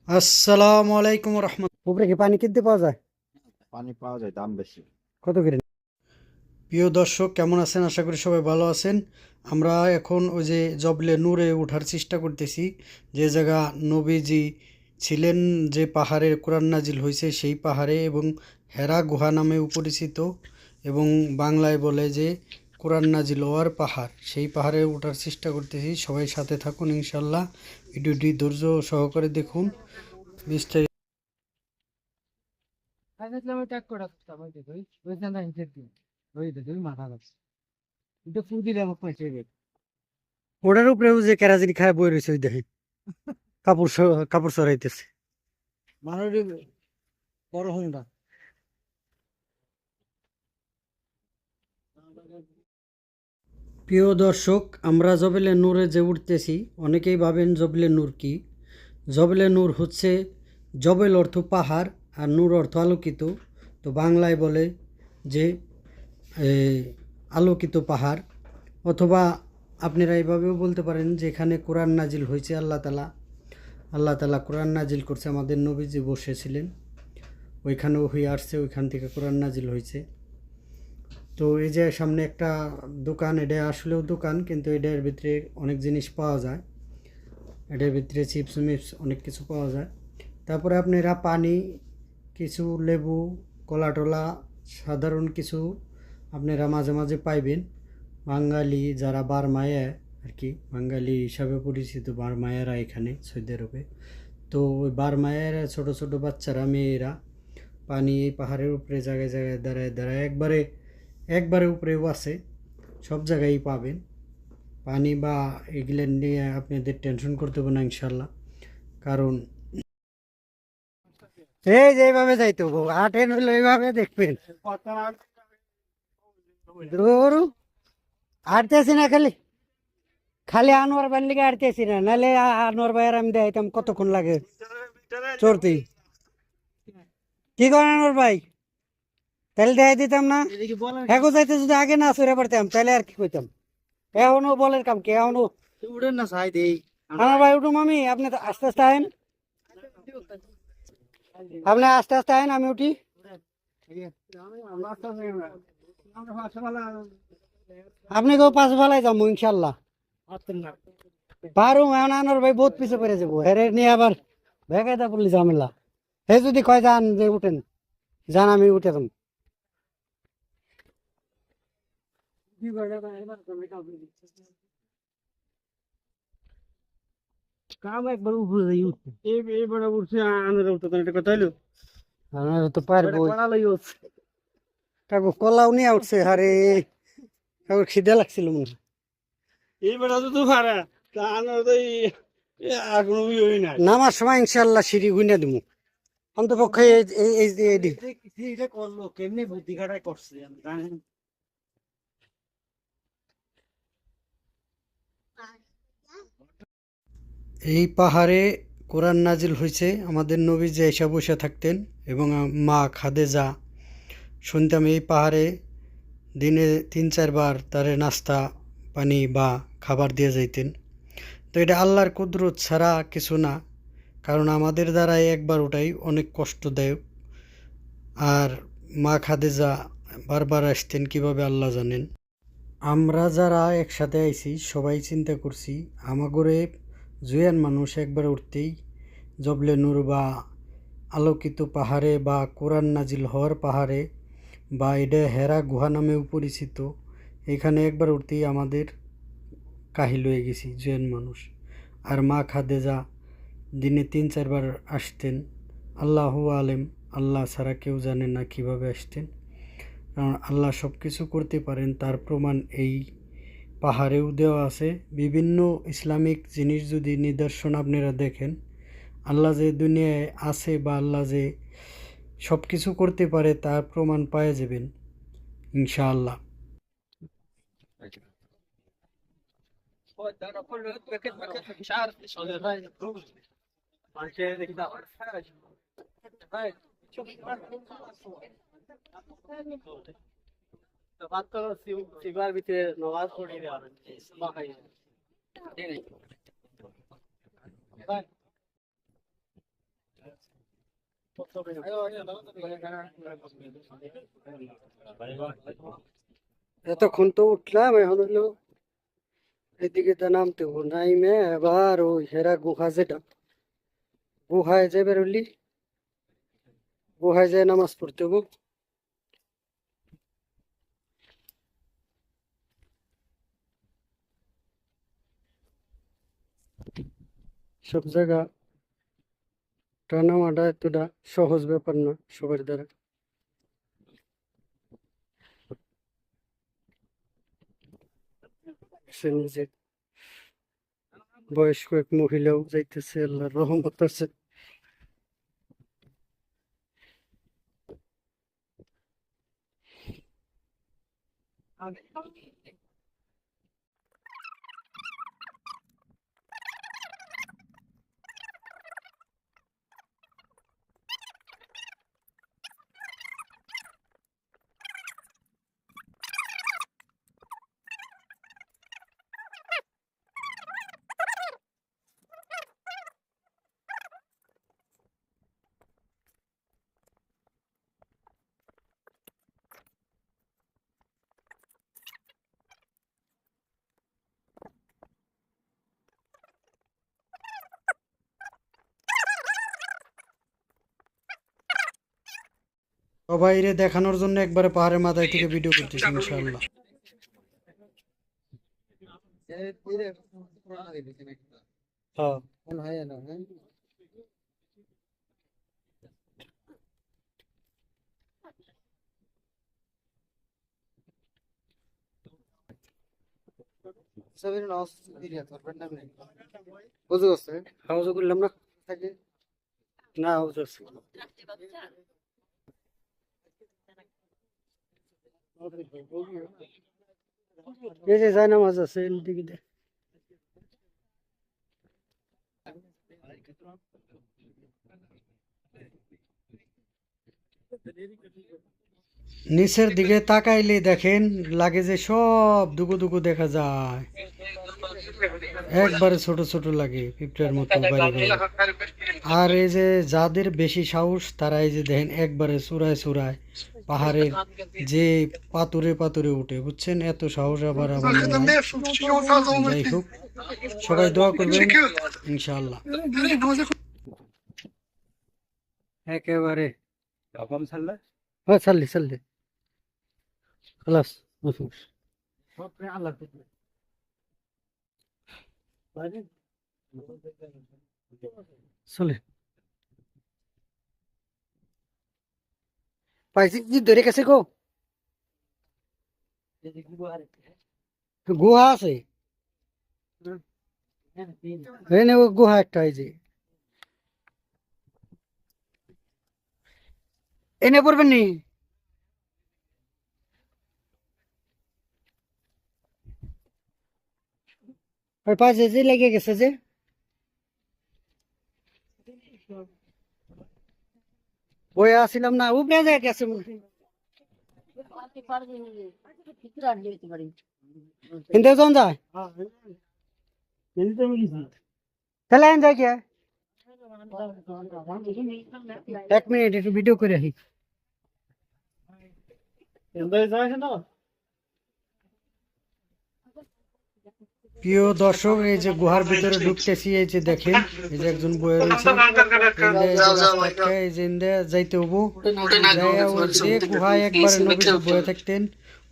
আসসালামু আলাইকুম রহমতুল্লাহ। উপরে কি পানি কিনতে পাওয়া যায়? পানি পাওয়া যায়, দাম বেশি। কত করে? প্রিয় দর্শক, কেমন আছেন? আশা করি সবাই ভালো আছেন। আমরা এখন ওই যে জবলে নূরে ওঠার চেষ্টা করতেছি, যে জায়গা নবীজি ছিলেন, যে পাহাড়ে কোরআন নাজিল হয়েছে সেই পাহাড়ে, এবং হেরা গুহা নামেও পরিচিত, এবং বাংলায় বলে যে কোরআন নাজিল হওয়ার পাহাড়, সেই পাহাড়ে ওঠার চেষ্টা করতেছি। সবাই সাথে থাকুন ইনশাল্লাহ। ভিডিওটি ধৈর্য সহকারে দেখুন বিস্তারিত। ওটার উপরে যে কেরাজিন খায় বই রয়েছে ওই দেখে কাপড় সরাইতেছে। মানুষ বড় হন না। প্রিয় দর্শক, আমরা জবেলে নূরে যে উঠতেছি, অনেকেই ভাবেন জবেলে নূর কি। জবেলে নূর হচ্ছে, জবেল অর্থ পাহাড় আর নূর অর্থ আলোকিত। তো বাংলায় বলে যে এ, আলোকিত পাহাড়, অথবা আপনারা এইভাবেও বলতে পারেন যে এখানে কোরআন নাজিল হয়েছে। আল্লাহ তালা কোরআন নাজিল করছে, আমাদের নবীজি বসেছিলেন ওইখানেও হয়ে আসছে, ওইখান থেকে কোরআন নাজিল হয়েছে। তো এই যে সামনে একটা দোকান, এটা আসলেও দোকান, কিন্তু এটার ভিতরে অনেক জিনিস পাওয়া যায়। এটার ভিতরে চিপস মিপস অনেক কিছু পাওয়া যায়। তারপরে আপনারা পানি, কিছু লেবু, কলা টলা, সাধারণ কিছু আপনারা মাঝে মাঝে পাইবেন। বাঙালি যারা বারমায়া আর কি, বাঙালি হিসাবে পরিচিত বারমায়ারা এখানে সৌদি আরবে। তো ওই বারমায়ারা ছোটো ছোটো বাচ্চারা, মেয়েরা পানি এই পাহাড়ের উপরে জায়গায় জায়গায় দাঁড়ায় দাঁড়ায়, একবারে উপরেও আছে, সব জায়গায়ই পাবেন পানি। বা এগুলো নিয়ে আপনাদের টেনশন করতে হবে না ইনশাল্লাহ, কারণ এই যে এইভাবে যাইতে হবো, আটেন হইলো এইভাবে দেখবেন। ধরু আটতেছি না, খালি খালি আনোয়ার ভাইয়ের লিগে আটতেছি না, নাহলে আনোয়ার ভাইয়ের আমি দেখাইতাম কতক্ষণ লাগে চড়তে। কি করেন আনোয়ার ভাই? তাহলে দেখাই দিতাম না। এখন যাইতে যদি আগে না সরে পারতাম তাহলে আর কি কইতাম। এখনো বলের কাম কি এখনো উঠেন না, সাই দেই। আনোয়ার ভাই উঠুম আমি, আপনি তো আস্তে আস্তে আইন। আপনি আস্তে আস্তে আইন, আমি উঠি। আপনি কেউ পাঁচ বেলায় যাবো ইনশাল্লাহ। পারুম এখন আনোয়ার ভাই বহুত পিছে পড়ে যাবো, হেরে নিয়ে আবার বেকায়দা পড়লি ঝামেলা। হে যদি কয় যান যে উঠেন, যান আমি উঠে যাম। কাম একবার উপরে যাই উঠতে। এইবার উঠছে, আনারা উঠতে এটা কথা হইলো। আমার তো পারবো। কাকু কলাও নিয়ে উঠছে, আরে কাকুর খিদে লাগছিল মনে হয়। এইবার তো পারা, তা আনার তো আর কোনো ইয়ে নাই। নামার সময় ইনশাল্লাহ সিঁড়ি গুইনা দিব অন্তপক্ষে। এটা করলো কেমনি বুদ্ধি খাটাই করছে জানেন। এই পাহাড়ে কোরআন নাজিল হয়েছে, আমাদের নবী যে এসে বসে থাকতেন, এবং মা খাদেজা, শুনতাম এই পাহাড়ে দিনে 3-4 বার তারে নাস্তা পানি বা খাবার দিয়ে যাইতেন। তো এটা আল্লাহর কুদরত ছাড়া কিছু না, কারণ আমাদের দ্বারাই একবার ওটাই অনেক কষ্টদায়ক। আর মা খাদেজা বারবার আসতেন, কিভাবে আল্লাহ জানেন। আমরা যারা একসাথে আইছি সবাই চিন্তা করছি, আমাগরে জুয়ান মানুষ একবার উঠতেই জবলে নূর বা আলোকিত পাহাড়ে বা কোরআন নাজিল হওয়ার পাহাড়ে, বা এটা হেরা গুহা নামেও পরিচিত, এখানে একবার উঠতেই আমাদের কাহিল হয়ে গেছি জুয়ান মানুষ। আর মা খাদেজা দিনে 3-4 বার আসতেন। আল্লাহু আলেম, আল্লাহ ছাড়া কেউ জানে না কিভাবে আসতেন, কারণ আল্লাহ সব কিছু করতে পারেন, তার প্রমাণ এই পাহাড়েও দেওয়া আছে। বিভিন্ন ইসলামিক জিনিস যদি নিদর্শন আপনারা দেখেন, আল্লাহ যে দুনিয়ায় আছে বা আল্লাহ যে সব কিছু করতে পারে তার প্রমাণ পাওয়া যাবেন ইনশাআল্লাহ। সিবার ভিতরে নমাজ পড়ি দেওয়া এতক্ষণ তো উঠলাম, এখন হলো এদিকে তো নামতে হবো, নাইমে এবার ওই হেরা গুহা যেটা, গুহায় যে বেরোলি, গুহায় যায় নামাজ পড়তে হবো। সব জায়গা নামাটা এতটা সহজ ব্যাপার না সবার দ্বারা। সে নিজে বয়স্ক এক মহিলাও যাইতেছে, আল্লাহর রহমত আছে। সবাইরে দেখানোর জন্য একবারে পাহাড়ের মাথায় থেকে ভিডিও করতেছি ইনশাআল্লাহ। হ্যাঁ, বুঝতে পারছে, হাউজ করলাম না না হাউজ আছে। এই যে যায় নামাজ আছে এদিকে দে। নিচের দিকে তাকাইলে দেখেন লাগে যে সব দুগু দুগু দেখা যায়, একবারে ছোট ছোট লাগে পিঁপড়ার মতো বাড়িগুলো। আর এই যে যাদের বেশি সাহস তারা এই যে দেখেন একবারে চূড়ায় চূড়ায় পাহাড়ের যে পাতুরে পাতুরে উঠে, বুঝছেন? এত সাহস আবার আমার নাই। যাই হোক, সবাই দোয়া করবেন ইনশাআল্লাহ। একেবারে হ্যাঁ, চাললি চাললি খালাস। চলে পাইছি কি ধরে গেছে গো, গুহা আছে এনে, ওই গুহা একটা এই যে এনে পড়বেন নি। ওই পাশে যে লেগে গেছে যে, বয়ে আসছিলাম না, উপরে যায় গেছে হিন্দে জন যায় তাহলে আইন যায় কে। 1 মিনিট একটু ভিডিও করে আসি। প্রিয় দর্শক, এই যে গুহার ভিতরে ঢুকতেছি, এই যে দেখেন এই যে একজন বয়ে রয়েছে, এই যে ইন্দে যাইতে হবো। যাইয়া ওই যে গুহায় একবারে নবীজি বয়ে থাকতেন,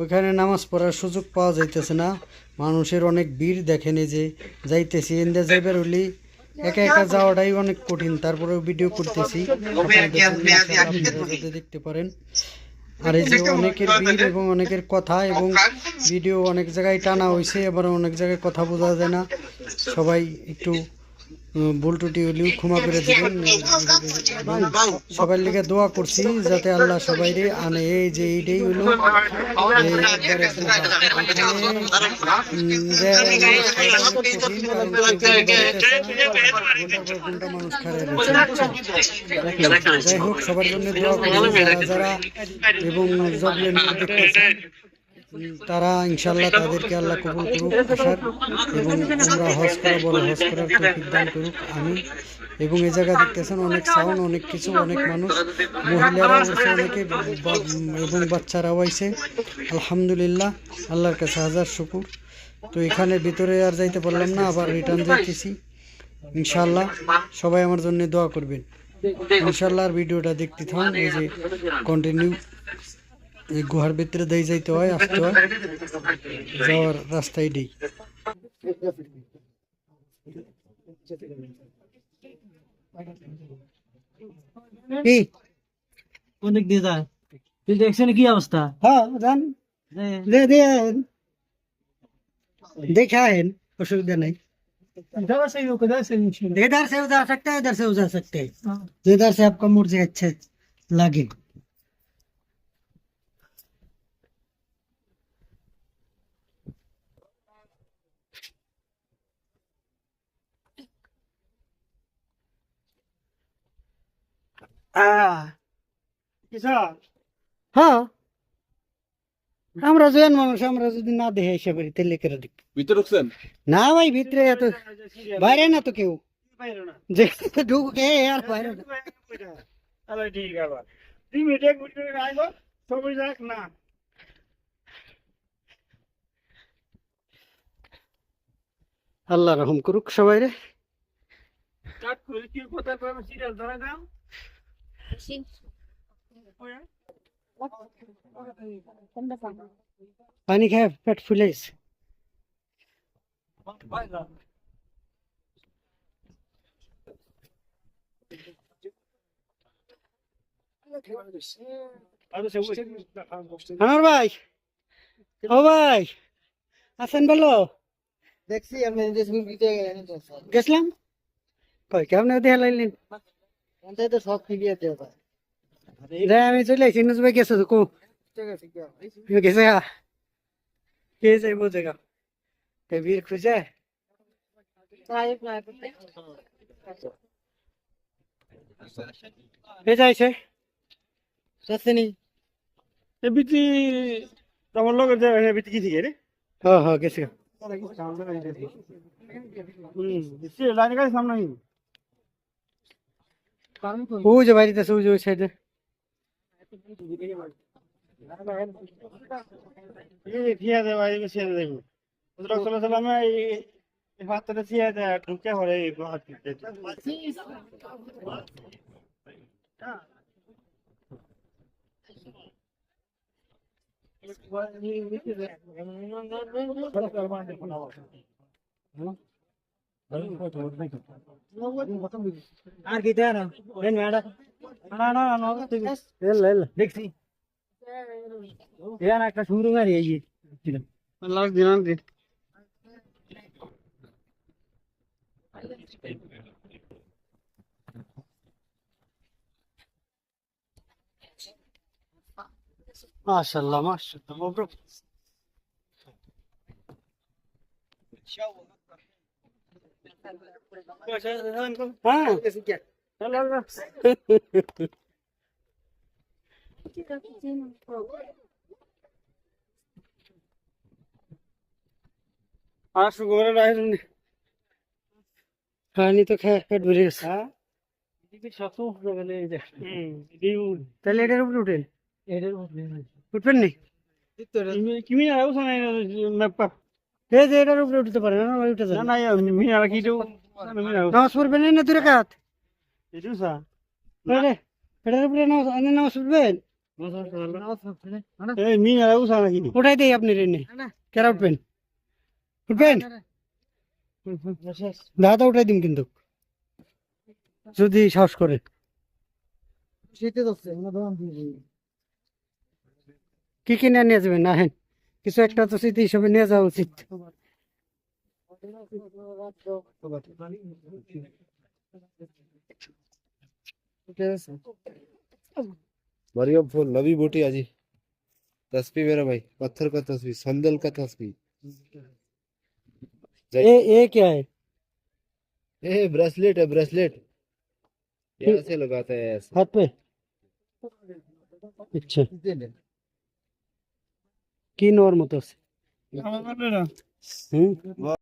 ওইখানে নামাজ পড়ার সুযোগ পাওয়া যাইতেছে না, মানুষের অনেক ভিড়। দেখেন এই যে যাইতেছি, ইন্দে যাইবার হলি একা একা যাওয়াটাই অনেক কঠিন, তারপরেও ভিডিও করতেছি যাতে দেখতে পারেন। আর এই যে অনেকের ভিড় এবং অনেকের কথা এবং ভিডিও অনেক জায়গায় টানা হয়েছে, আবার অনেক জায়গায় কথা বোঝা যায় না। সবাই একটু ভুল ত্রুটি হলেও ক্ষমা করে দেবেন। সবার লিগে দোয়া করছি যাতে আল্লাহ সবাইরে আনে। এই যে এইটাই হলো মানুষ খারে রয়েছে। যাই হোক, সবার জন্য দোয়া করছি যারা যারা এবং জবলে দেখতেছেন তারা ইনশাল্লাহ তাদেরকে আল্লাহ কবুল করুক আসার, এবং আমরা হজ করা বড় হজ করার তৌফিক দান করুক। আমি এবং এই জায়গা দেখতেছেন অনেক সাউন্ড, অনেক কিছু, অনেক মানুষ, মহিলারা বসে অনেকে এবং বাচ্চারাও আইছে। আলহামদুলিল্লাহ, আল্লাহর কাছে হাজার শুকুর। তো এখানে ভিতরে আর যাইতে পারলাম না, আবার রিটার্ন যাইতেছি। ইনশাআল্লাহ সবাই আমার জন্য দোয়া করবেন। ইনশাআল্লাহ আর ভিডিওটা দেখতে থাকুন। এই যে কন্টিনিউ এই গুহার ভিতরে দিয়ে যাইতে হয়, আসতে হয়, যাওয়ার রাস্তায় দিই। কি অনেক দিয়ে যায়। তুই দেখছেন কি অবস্থা? হ্যাঁ জান, দে দে देखाएं, असुविधा नहीं। इधर से जा सकते हैं, इधर से जा सकते हैं, जिधर से आपका मुर्जी अच्छे लगे। হ্যাঁ, আমরা জয়েন মানুষ, আমরা যদি না দেখে এসে পারি তাহলে কেন দেখ ভিতরে ঢুকছেন? না ভাই, ভিতরে এত বাইরে না তো কেউ, যে ঢুকে আর বাইরে না। তাহলে ঠিক আছে, 2 মিনিট 1 মিনিট করে আইবো, সবাই যাক না। আল্লাহ রহম করুক সবাই রে। কাট করে কি কথা কইব, সিরিয়াল ধরা দাও। पानी खाए पेट फुले से। আমার ভাই, ও ভাই আছেন বলো? দেখছি আমি গেছিলাম কই, কেমন দেখা লাইলেন? তো সব ঠিকই আছে, আমি চলে আসি। নুজ ভাই গেছো তো কো গেছে কে যাই বোঝেগা বীর খুঁজে যাইছে সস্তেনি এ বিটি তোমার লগের যে বিটি কি থেকে রে? হ্যাঁ হ্যাঁ গেছে। সে লাইন গাড়ি সামনে নি ওই যে বাড়িতে আছে, ওই যে ওই সাইডে। এই ফিয়া দে ভাই, ফিয়া দে দেখো হুজুর সাল্লাল্লাহু আলাইহি ওয়াসাল্লাম এই হাতটা ফিয়া দে ঢুকে হরে এই হাত আর কি দেন ম্যাডাম না না না দেখছি এখানে একটা শুরু গাড়ি এই আল্লাহ দিনান দিন। মাশাআল্লাহ মাশাআল্লাহ মবরুক। হ্যাঁ আর শুকরে রাখুন। খানি তো খেয়ে পেট ভরে গেছে। হ্যাঁ সব গেলে তাহলে এটার উপরে উঠেন, এটার মধ্যে উঠবেন নি? কিমি আর ওখানে ম্যাপা এই যে এটার উপরে উঠতে পারে না, উঠে না যান। না মিনার কি দেও নামাজ পড়বেন না তুই রাকাত? এটু সা এটার উপরে নামাজ পড়বেন? এই মিনার ওসা নাকি উঠাই দেই আপনি রেনে কেরা উঠবেন? উঠবেন দাদা উঠাই দিন, কিন্তু যদি সাহস করে। কি কিনে নিয়ে যাবেন? না হ্যাঁ, কিছু একটা তো স্মৃতি হিসেবে নিয়ে যাওয়া উচিত। मरियम फूल नवी बूटी आजी तस्वीर मेरा भाई पत्थर का तस्वीर संदल का तस्वीर ये क्या है? ये ब्रेसलेट है ब्रेसलेट यहाँ से लगाता है ऐसे हाथ पे? अच्छा কি নর মতো আছে। আমার